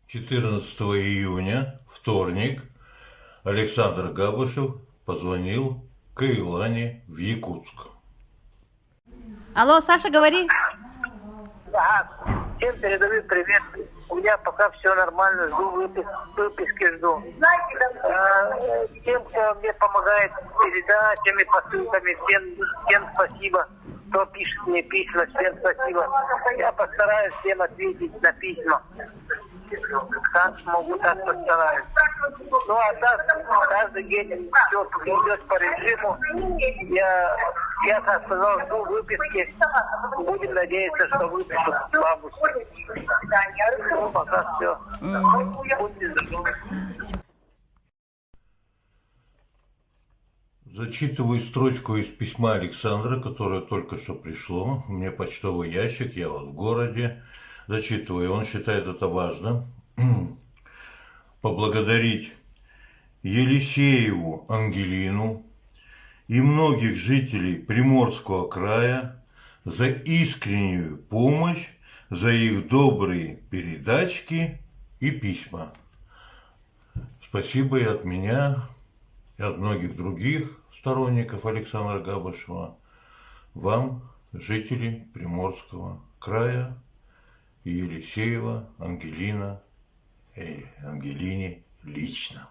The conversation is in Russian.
14 июня, вторник, Александр Габышев позвонил к Илане в Якутск. Алло, Саша, говори. Да, всем передаю привет. У меня пока все нормально, жду выписки жду. Тем, кто мне помогает с передачами, посылками, всем спасибо. Кто пишет мне письма, всем спасибо. Я постараюсь всем ответить на письма. Как смогу, так постараюсь. Ну а так, каждый день все идет по режиму. Я как сказал, жду выписки. Будем надеяться, что выпишут в августе. Ну, пока все. Будьте здоровы. Зачитываю строчку из письма Александра, которое только что пришло. У меня почтовый ящик, я вот в городе. Зачитываю, он считает это важным. Поблагодарить Елисееву Ангелину и многих жителей Приморского края за искреннюю помощь, за их добрые передачки и письма. Спасибо и от меня, и от многих других сторонников Александра Габышева, вам, жители Приморского края, и Елисеева Ангелине лично.